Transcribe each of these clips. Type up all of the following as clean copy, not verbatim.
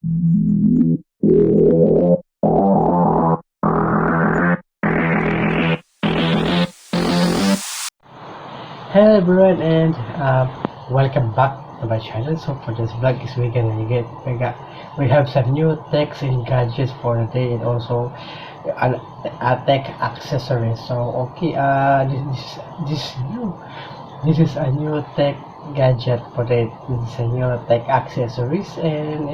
Hello everyone, and welcome back to my channel. So for this vlog is we have some new techs and gadgets for the day, and also a tech accessories. So okay, this is a new tech gadget for the this is a new tech accessories, and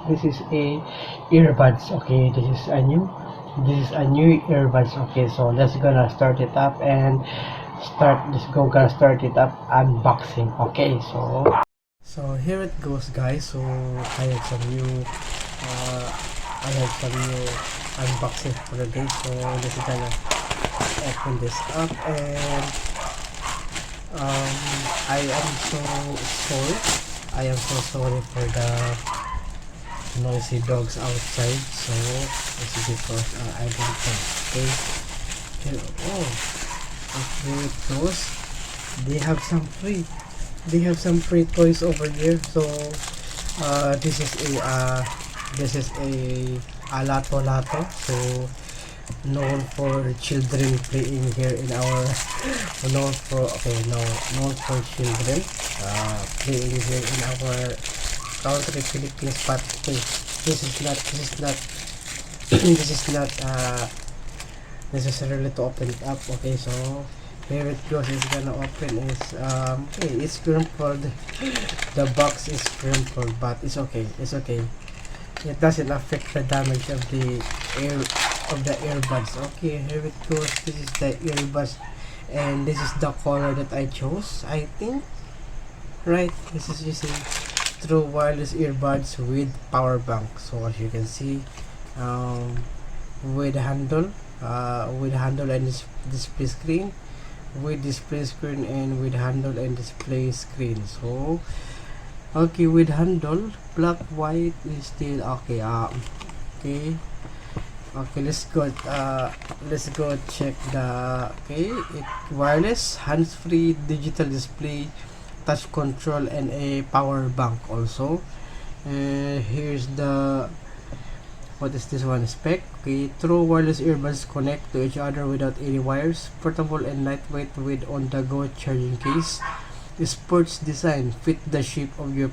this is a earbuds. Okay, this is a new earbuds. Okay, so let's gonna start it up and gonna start it up unboxing. Okay, so here it goes, guys. So I have some new uh, I have some new unboxing for the day. So let's gonna open this up, and I am so sorry. I am so sorry for the noisy dogs outside. So this is because I don't know. Okay. Oh, here it goes. They have some free toys over here. So this is a lato lato. So known for children playing here in our known for okay no known for children playing here in our country, Philippines. But okay, this is not necessarily to open it up. Okay, so here it goes. It's gonna open is okay, it's crumpled. The box is crumpled, but it's okay, it doesn't affect the damage of the air of the earbuds. Okay, here it goes. This is the earbuds, and this is the color that I chose, I think, right? This is using true wireless earbuds with power bank. So as you can see, with handle and display screen, and with handle and display screen. So okay, with handle, black white is still okay. Okay, let's go check the okay, wireless, hands-free, digital display, touch control, and a power bank also. Here's the what is this one spec. Okay, true wireless earbuds connect to each other without any wires, portable and lightweight with on-the-go charging case. Sports design fit the shape of your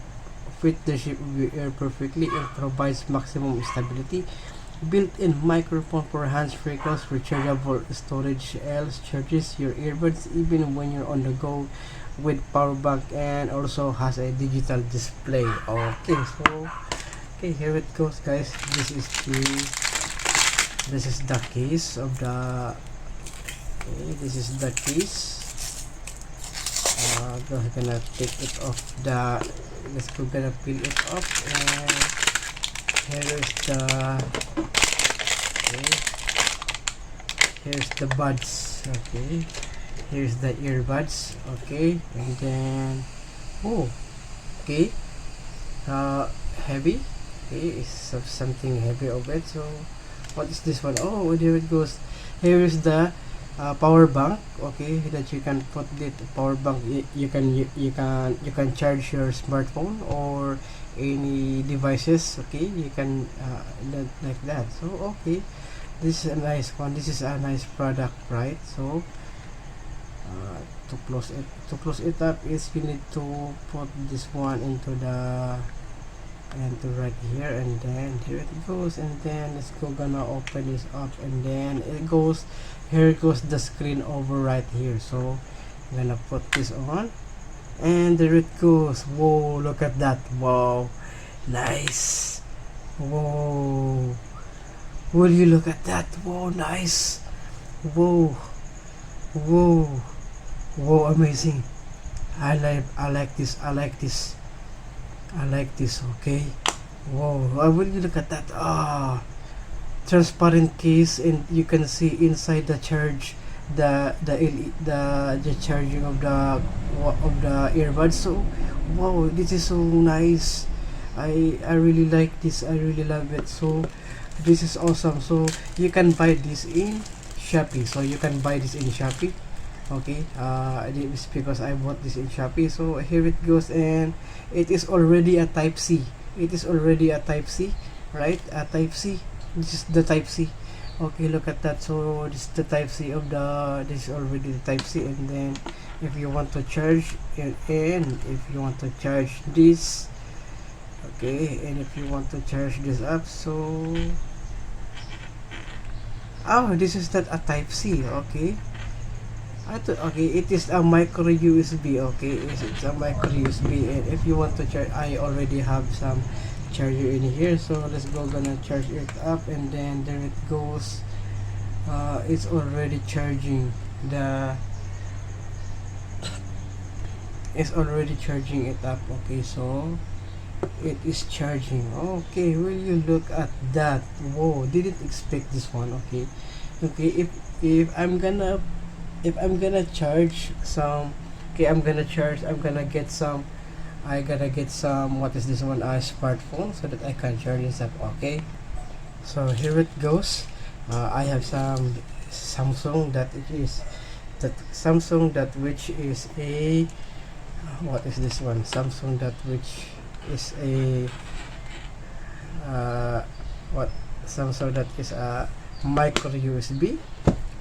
ear perfectly and provides maximum stability. Built-in microphone for hands-free calls, rechargeable storage else charges your earbuds even when you're on the go with power bank, and also has a digital display. Okay, so okay, here it goes, guys. This is the case of the okay, this is the case. We're gonna take it off the we're gonna peel it off, and here is the okay, here's the buds. Okay, here's the earbuds. Okay, and then oh, okay, heavy. Okay, it's something heavy of it. So what is this one? Oh, there it goes. Here is the power bank. Okay, that you can put the power bank. You can charge your smartphone or any devices. Okay, you can like that. So okay, this is a nice one. This is a nice product, right? So to close it up is you need to put this one into the right here, and then here it goes, and then let's go gonna open this up, and then here goes the screen over right here. So I'm gonna put this on, and there it goes. Whoa, look at that. Wow, nice. Whoa, will you look at that? Whoa, nice. Whoa, whoa, whoa, amazing. I like this. Okay, whoa, will you look at that? Transparent case, and you can see inside the charge the charging of the earbuds. So wow, this is so nice. I really like this. I really love it. So this is awesome. So you can buy this in Shopee. Okay, it's because I bought this in Shopee. So here it goes, and it is already a type C. it is already a type C, right? A type C. This is the type C. Okay, look at that. So this is the type C of the, this is already the type C. And then if you want to charge it, and if you want to charge this, okay, and if you want to charge this up, so oh, this is not a type C. Okay, I thought, okay, it is a micro USB. Okay, it's a micro USB. And if you want to charge, I already have some charger in here, so let's go gonna charge it up. And then there it goes. It's already charging the, it's already charging it up. Okay, so it is charging. Okay, will you look at that? Whoa, didn't expect this one. Okay, okay, if I'm gonna, if I'm gonna charge some, okay, I'm gonna charge, I'm gonna get some, I gotta get some, what is this one, a smartphone, so that I can charge this up. Okay, so here it goes. I have some Samsung, that it is, that Samsung, that which is a, what is this one, Samsung, that which is a, what, Samsung, that is a micro USB.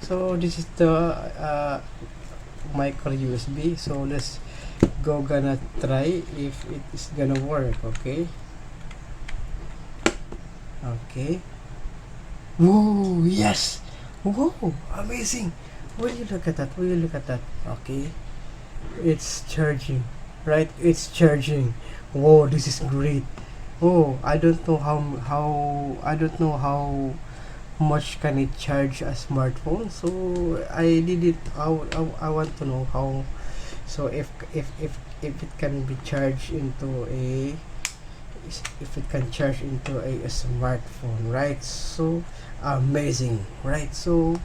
So this is the micro USB. So let's go gonna try if it is gonna work. Okay, okay. Whoa, yes. Whoa, amazing. Will you look at that? Will you look at that? Okay, it's charging, right? It's charging. Whoa, this is great. Oh, I don't know how I don't know how much can it charge a smartphone. So I did it. I want to know how. So if it can be charged into a, if it can charge into a smartphone, right? So amazing, right? So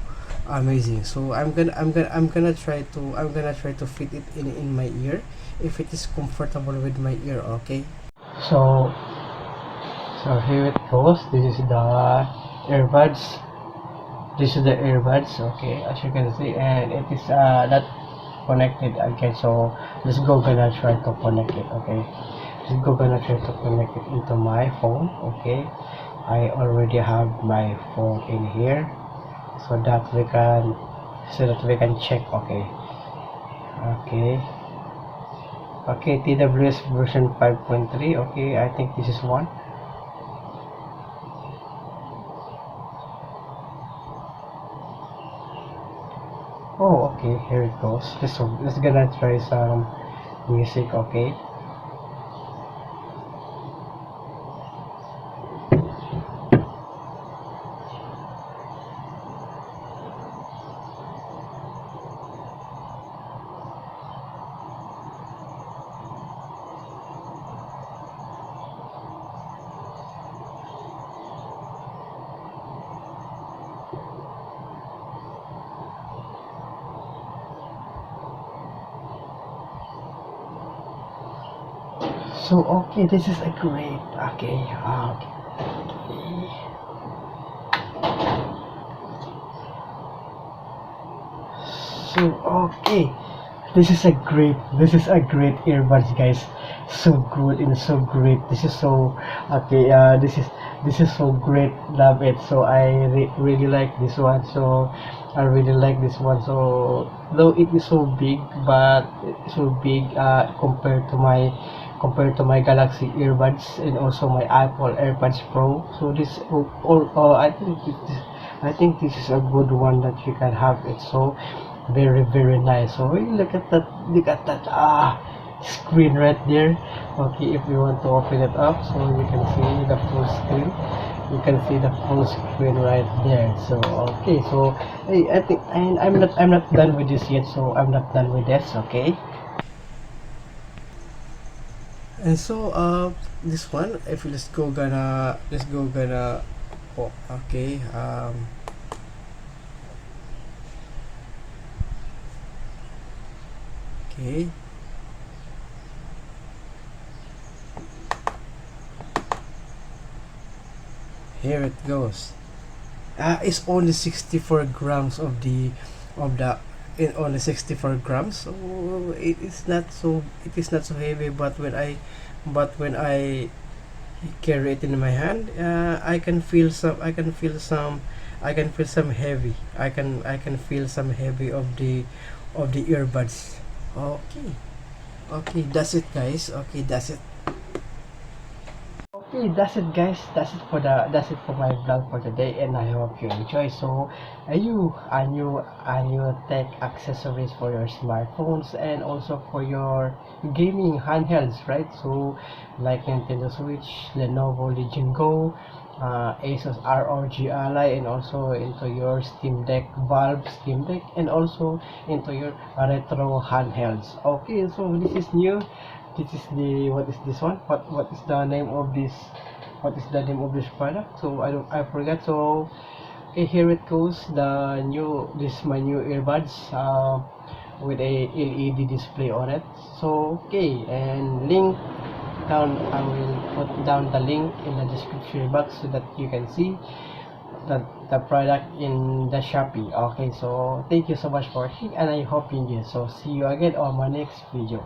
amazing. So I'm gonna try to, I'm gonna try to fit it in my ear, if it is comfortable with my ear. Okay, so so here it goes. This is the earbuds. This is the earbuds. Okay, as you can see, and it is not connected again. So let's go gonna try to connect it. Okay, let's go gonna try to connect it into my phone. Okay, I already have my phone in here, so that we can, so that we can check. Okay, okay, okay, TWS version 5.3. Okay, I think this is one. Oh, okay, here it goes. Let's gonna try some music. Okay, so okay, this is a great, okay, okay. So okay, this is a great, this is a great earbuds, guys. So good and so great. This is so okay. This is so great. Love it. So I really like this one. So I really like this one. So though it is so big, but it's so big compared to my, compared to my Galaxy earbuds and also my Apple AirPods Pro. So this all I think this is a good one that you can have. It's so very nice. So look at that, look at that screen right there. Okay, if you want to open it up, so you can see the full screen, you can see the full screen right there. So okay, so hey, I think, and I'm not done with this yet, so I'm not done with this. Okay, and so this one, if you, let's go gonna, oh, okay, okay, here it goes. It's only 64 grams of the, of the, in only 64 grams. So it is not so, it is not so heavy. But when I, but when I carry it in my hand. I can feel some. I can feel some. I can feel some heavy. I can feel some heavy of the earbuds. Okay. Okay, that's it, guys. Okay, that's it. Okay, that's it, guys. That's it for my vlog for today, and I hope you enjoy. So, a new tech accessories for your smartphones and also for your gaming handhelds, right? So, like Nintendo Switch, Lenovo Legion Go, Asus ROG Ally, and also into your Steam Deck, Valve Steam Deck, and also into your retro handhelds. Okay, so this is new. This is the, what is this one? What is the name of this? What is the name of this product? So I forgot. So okay, here it goes. The new, this is my new earbuds with a LED display on it. So okay, and link down, I will put down the link in the description box so that you can see the product in the Shopee. Okay, so thank you so much for watching, and I hope you enjoy. So see you again on my next video.